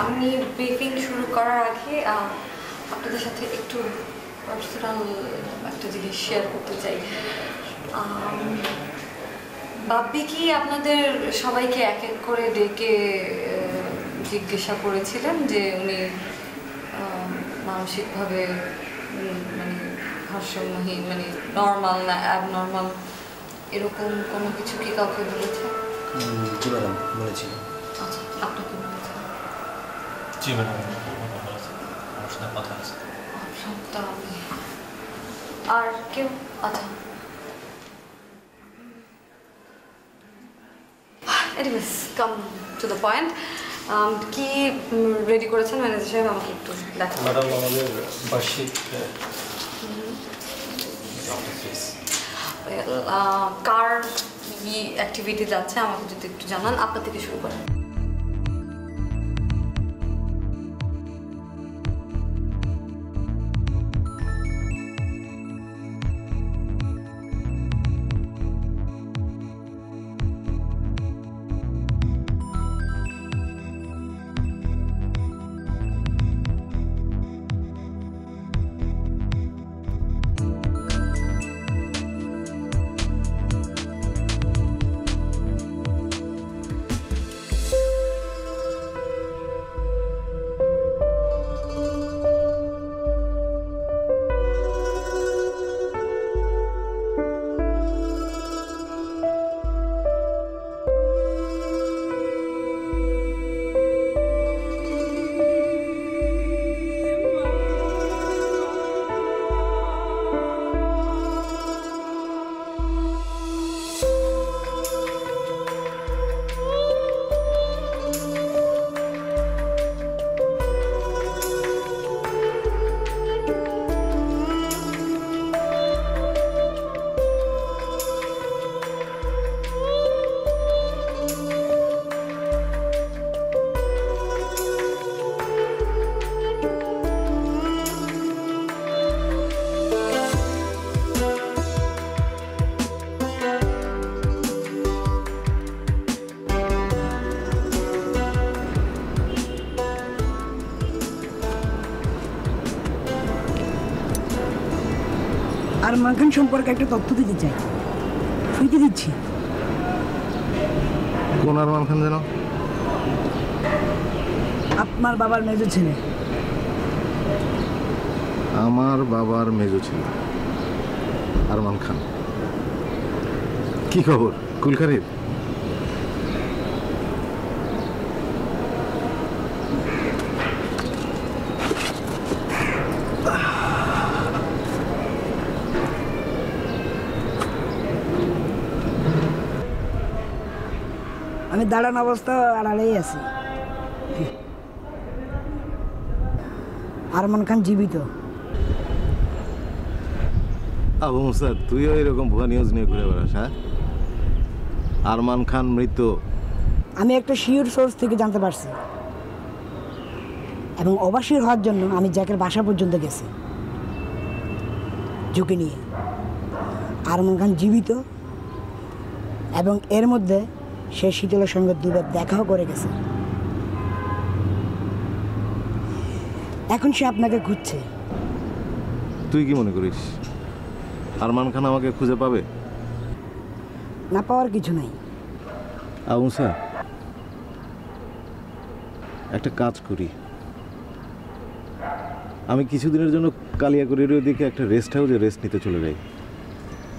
আমি ব্রিফিং শুরু করার আগে আপনাদের সাথে একটু পার্সোনাল একটা জিনিস শেয়ার করতে চাই। বাপ্পি কি আপনাদের সবাইকে এক এক করে ডেকে জিজ্ঞাসা করেছিলেন যে উনি মানসিকভাবে মানে ভারসাম্যহীন, মানে নর্মাল না অ্যাবনর্মাল, এরকম কোনো কিছু কি কাউকে বলেছে? বলেছিল। আচ্ছা, আপনাকে বলেছে? জি ম্যাডাম, আমার সাথে কথা আছে। আর কেউ? আচ্ছা, anyways come to the point. কি রেডি করেছেন ম্যানেজার সাহেব, আমাকে একটু দেখান। ম্যাডাম, আমাদের বার্ষিক কার কি অ্যাক্টিভিটি যাচ্ছে আমাকে যদি একটু জানান। আপনার থেকে শুরু করেন। আরমান খান সম্পর্কে একটা তথ্য দিতে চাই। ফ্রিতে দিচ্ছি। কোন আরমান খান যেন? আপনার বাবার মেজো ছেলে। আমার বাবার মেজো ছেলে আরমান খান। কি খবর কুলখারির? আমি দাঁড়ানো অবস্থা আড়ালেই আছি। আরমান খান জীবিত। আবু মুসা, তুইও এরকম ভুয়া নিউজ নিয়ে ঘুরে বেড়াস? হ্যাঁ, আরমান খান মৃত। আমি একটা শিওর সোর্স থেকে জানতে পারছি, এবং অবাসির হওয়ার জন্য আমি জ্যাকের বাসা পর্যন্ত গেছি ঝুঁকি নিয়ে। আরমান খান জীবিত, এবং এর মধ্যে সে শীতলের সঙ্গে দুবার দেখাও করে গেছে। এখন সে আপনাকে খুঁজছে। তুই কি মনে করিস আরমান খান আমাকে খুঁজে পাবে? না পাওয়ার কিছু নাই। আবু মুসা, একটা কাজ করি, আমি কিছুদিনের জন্য কালিয়াকুড়ির ওদিকে একটা রেস্ট হাউসে রেস্ট নিতে চলে যাই।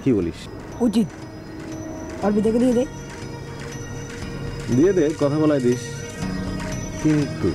কি বলিস? উচিত। অর্বিতাকে দিয়ে দে। দিয়ে দে, কথা বলাই দিস। কিন্তু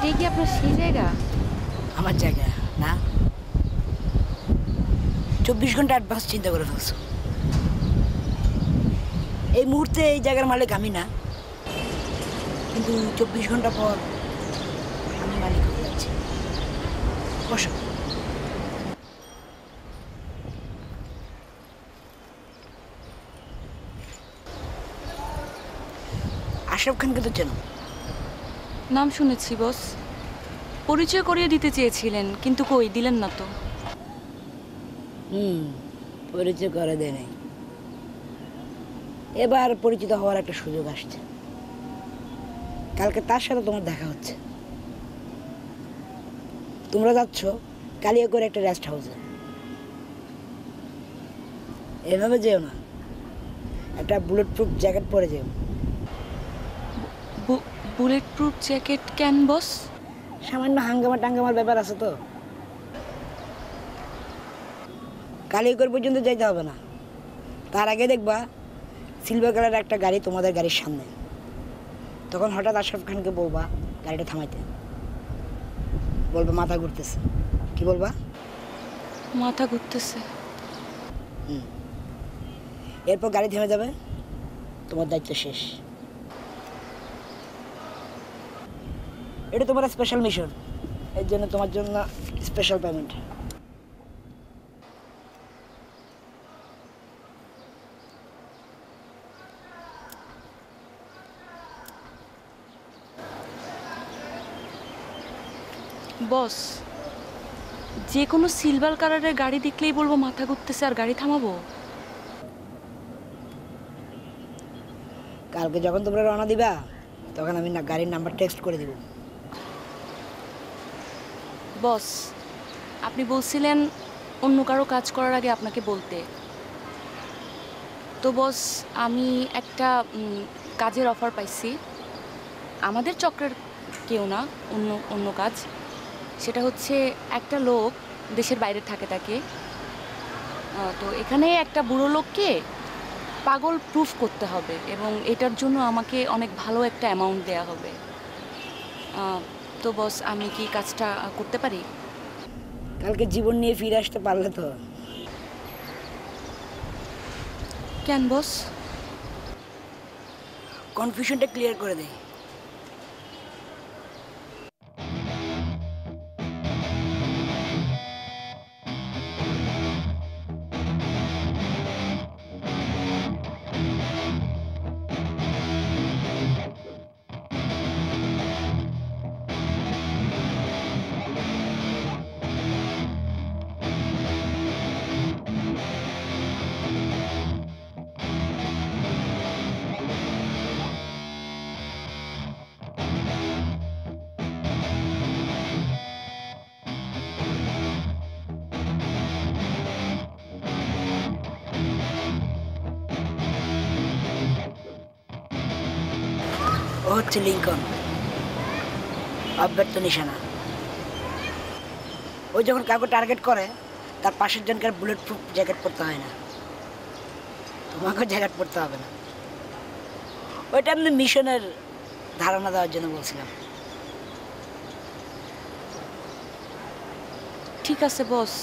এটাই কি আপনার সেই জায়গা? আমার জায়গা না, 24 ঘন্টা অ্যাডভান্স চিন্তা করে ফেলছো। এই মুহূর্তে এই জায়গার মালিক আমি না, কিন্তু 24 ঘন্টা পর আমি মালিক হয়ে যাচ্ছি। বসো। আশরাফ খানকে তো চেনো? নাম শুনেছি বস। পরিচয় করিয়ে দিতে চেয়েছিলেন, কিন্তু কই দিলেন না তো। পরিচয় করে দেয় নাই। এবার পরিচিত হওয়ার একটা সুযোগ আসছে। কালকে তার সাথে তোমার দেখা হচ্ছে। তোমরা যাচ্ছ কালিয়াকৈর একটা রেস্ট হাউসে। এভাবে যেও না, একটা বুলেট প্রুফ জ্যাকেট পরে যেও। বুলেট প্রুফ জ্যাকেট কেন বস? সামান্য হাঙ্গামা টাঙ্গামার ব্যাপার আছে তো। কালিয়াকৈর পর্যন্ত যাইতে হবে না, তার আগে দেখবা সিলভার কালারের একটা গাড়ি তোমাদের গাড়ির সামনে। তখন হঠাৎ আশরাফ খানকে বলবা গাড়িটা থামাইতে। বলবা মাথা ঘুরতেছে। কি বলবা? মাথা ঘুরতেছে। এরপর গাড়ি থেমে যাবে, তোমার দায়িত্ব শেষ। এটা তোমার স্পেশাল মিশন, এর জন্য তোমার জন্য স্পেশাল পেমেন্ট। বস, যে কোনো সিলভার কালারের গাড়ি দেখলেই বলবো মাথা ঘুরতেছে আর গাড়ি থামাবো? কালকে যখন তোমরা রওনা দিবা তখন আমি গাড়ির নাম্বার টেক্সট করে দিব। বস, আপনি বলছিলেন অন্য কারো কাজ করার আগে আপনাকে বলতে। তো বস, আমি একটা কাজের অফার পাইছি। আমাদের চক্রের কেউ না, অন্য কাজ। সেটা হচ্ছে একটা লোক দেশের বাইরে থাকে তাকে, তো এখানে একটা বুড়ো লোককে পাগল প্রুফ করতে হবে এবং এটার জন্য আমাকে অনেক ভালো একটা অ্যামাউন্ট দেয়া হবে। তো বস, আমি কি কাজটা করতে পারি? কালকে জীবন নিয়ে ফিরে আসতে পারলে তো। কেন বস? কনফিউশনটা ক্লিয়ার করে দেয়। ও হচ্ছে লিঙ্কন, অব্যর্থ নিশানা। ও যখন কাউকে টার্গেট করে তার পাশের জনকার বুলেট প্রুফ জ্যাকেট পরতে হয় না, তোমাকেও জ্যাকেট পরতে হবে না। ওইটা আপনি মিশনের ধারণা দেওয়ার জন্য বলছিলাম। ঠিক আছে বস,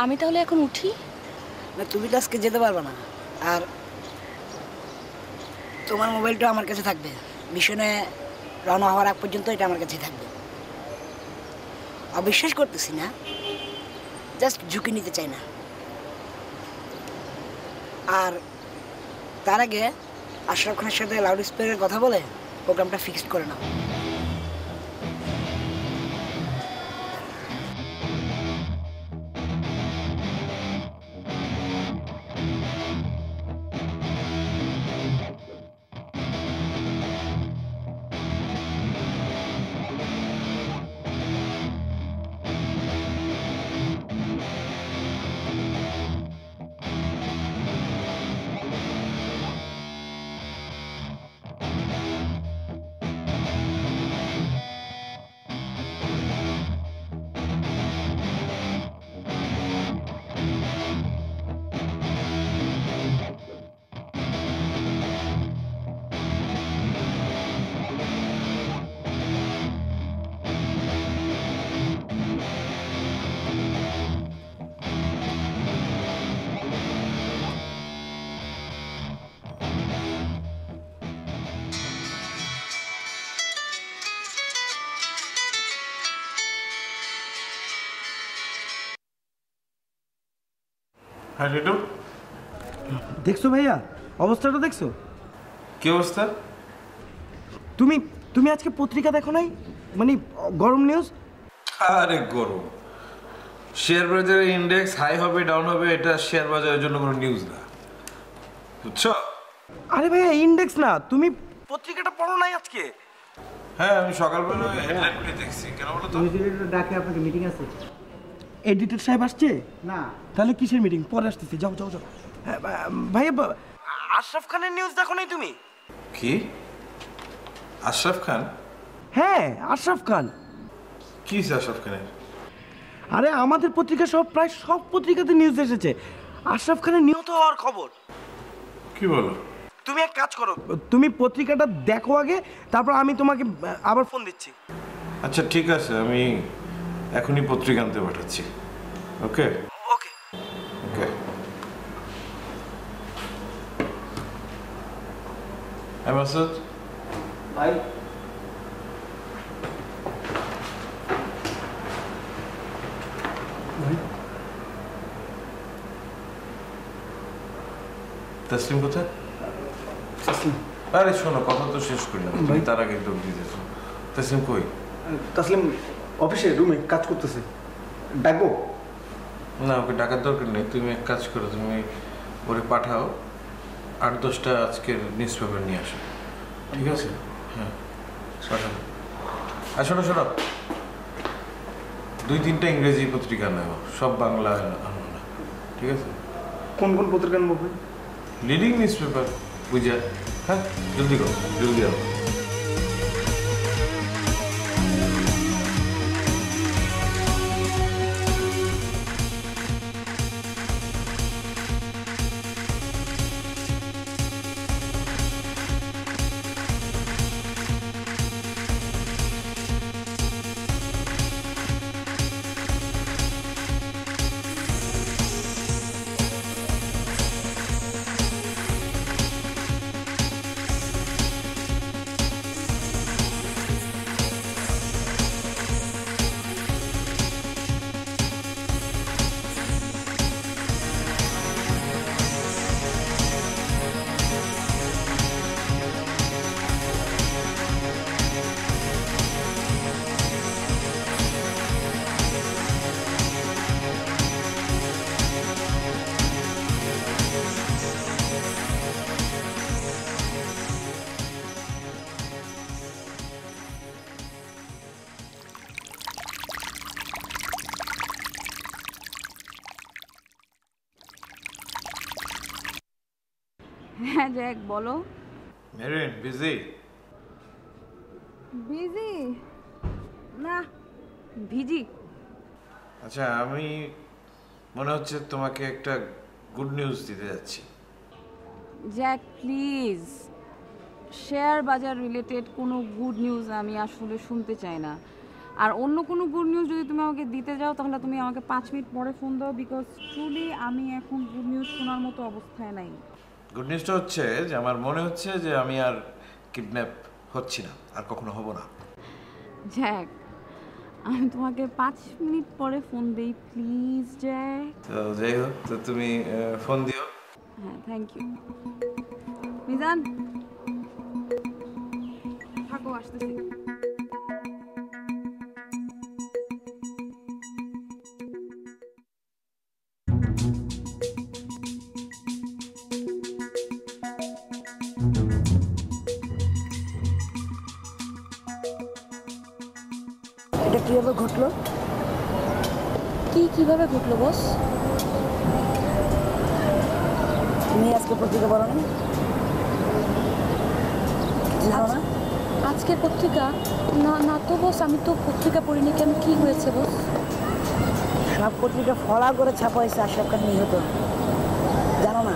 আমি তাহলে এখন উঠি। না, তুমি তো আজকে যেতে পারবে না, আর তোমার মোবাইলটা আমার কাছে থাকবে। মিশনে রওনা হওয়ার আগ পর্যন্ত এটা আমার কাছেই থাকবে। অবিশ্বাস করতেছি না, জাস্ট ঝুঁকি নিতে চাই না। আর তার আগে আশরাফ খানের সাথে লাউড স্পিকারের কথা বলে প্রোগ্রামটা ফিক্সড করে নাও। হ্যাঁ রেটু, দেখছো ভাইয়া অবস্থাটা দেখছো? কি অবস্থা? তুমি তুমি আজকে পত্রিকা দেখো নাই? মানে গরম নিউজ। আরে গরম, শেয়ার বাজারের ইন্ডেক্স হাই হবে ডাউন হবে, এটা শেয়ার বাজারের জন্য কোনো নিউজ না, বুঝছো? আরে ভাইয়া ইন্ডেক্স না, তুমি পত্রিকাটা পড়ো নাই আজকে? হ্যাঁ আমি সকালবেলা হেডলাইনগুলি দেখছি। কেন বলো তো? ডাকে আপনাকে মিটিং আছে। এডিটর সাহেব আসছে না? তাহলে কিসের মিটিং? পরে আসতেছি, যাও যাও যাও। ভাইয়া আশরাফ খানের নিউজ দেখো নাই তুমি? কি আশরাফ খান? হ্যাঁ আশরাফ খান। কি আশরাফ খানের? আরে আমাদের পত্রিকা সব প্রায় সব পত্রিকাতে নিউজ এসেছে আশরাফ খানের নিহত হওয়ার খবর। কি বলো? তুমি এক কাজ করো, তুমি পত্রিকাটা দেখো আগে, তারপর আমি তোমাকে আবার ফোন দিচ্ছি। আচ্ছা ঠিক আছে, আমি এখনই পত্রিকা আনতে পাঠাচ্ছি। ওকে ওকে ওকে। হ্যাঁ মাসুদ, ভাই। তসলিম কোথায়? আরে শোনো, কথা তো শেষ করলাম, তুমি তার আগে একদম দিতেছো। তসলিম কই? তাসলিম অফিসে রুমে কাজ করতেছে, ডাকবো? না ওকে ডাকার দরকার নেই, তুমি এক কাজ করো, তুমি ওরে পাঠাও 8-10টা আজকের নিউজ পেপার নিয়ে আসো, ঠিক আছে? হ্যাঁ পাঠাও। আর শোনো শোনো, 2-3টা ইংরেজি পত্রিকা নেও, সব বাংলা আনো না, ঠিক আছে? কোন কোন পত্রিকা নেবো? লিডিং নিউজ পেপার বুঝা। হ্যাঁ জলদি করো, জলদি আও। হ্যাঁ জ্যাক বলো। Marine busy? বিজি না, ভিজি। আচ্ছা আমি মনে হচ্ছে তোমাকে একটা গুড নিউজ দিতে যাচ্ছি। জ্যাক প্লিজ, শেয়ার বাজার রিলেটেড কোনো গুড নিউজ আমি আসলে শুনতে চাই না। আর অন্য কোনো গুড নিউজ যদি তুমি আমাকে দিতে যাও তাহলে তুমি আমাকে 5 মিনিট পরে ফোন দাও, বিকজ ট্রুলি আমি এখন গুড নিউজ শোনার মতো অবস্থায় নাই। গুড নিউজটা হচ্ছে যে আমার মনে হচ্ছে যে আমি আর কিডন্যাপ হচ্ছি না, আর কখনো হব না। জ্যাক আমি তোমাকে 5 মিনিট পরে ফোন দেই প্লিজ জ্যাক। তো যাই হোক, তো তুমি ফোন দিও। হ্যাঁ থ্যাংক ইউ। মিজান থাকো, আসতেছি। এটা কিভাবে ঘটলো? কিভাবে ঘটলো বস? তুমি আজকে পত্রিকা পড়ো না? জানো না? আজকের পত্রিকা? না না তো বস, আমি তো পত্রিকা পড়িনি। কেন, কি হয়েছে বস? সব পত্রিকা ফলা করে ছাপা হয়েছে আশরাফ খান নিহত, জানো না?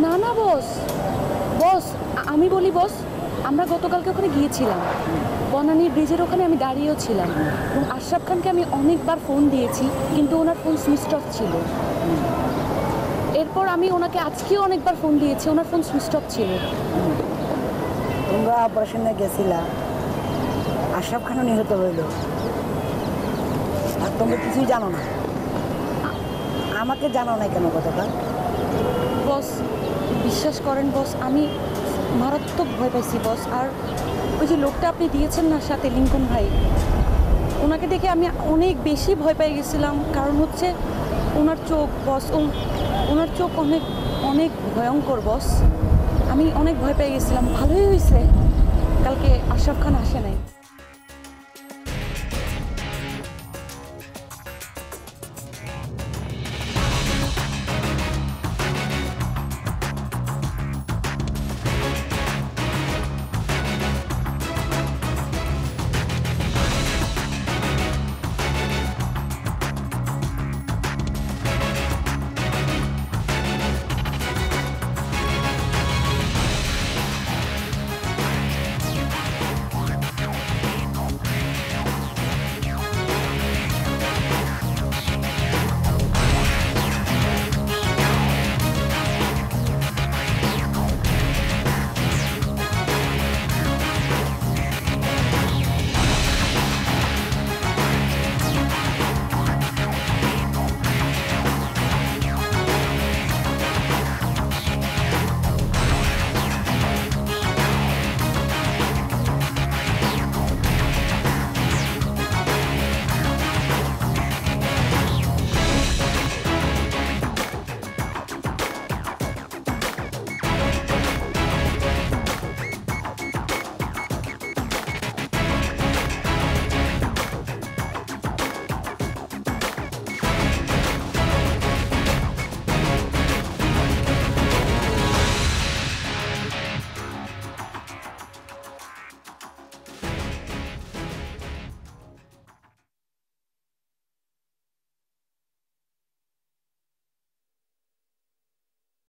না না বস, বস আমি বলি বস, আমরা গতকালকে ওখানে গিয়েছিলাম, বনানী ব্রিজের ওখানে আমি দাঁড়িয়েও ছিলাম, এবং আশরাফ খানকে আমি অনেকবার ফোন দিয়েছি কিন্তু ওনার ফোন সুইচ অফ ছিল। এরপর আমি ওনাকে আজকেও অনেকবার ফোন দিয়েছি, ওনার ফোন সুইচ অফ ছিল। তোমরা অপারেশনে গেছিলা, আশরাফ খানও নিহত হইল, আর তোমরা কিছুই জানো না। আমাকে জানাও না কেন কথাটা? বস বিশ্বাস করেন বস, আমি মারাত্মক ভয় পাইছি বস। আর ওই যে লোকটা আপনি দিয়েছেন না সাথে, লিঙ্কন ভাই, ওনাকে দেখে আমি অনেক বেশি ভয় পেয়ে গেছিলাম। কারণ হচ্ছে ওনার চোখ বস, ওনার চোখ অনেক অনেক ভয়ঙ্কর বস। আমি অনেক ভয় পেয়ে গেছিলাম। ভালোই হয়েছে কালকে আশরাফ খান আসে নাই।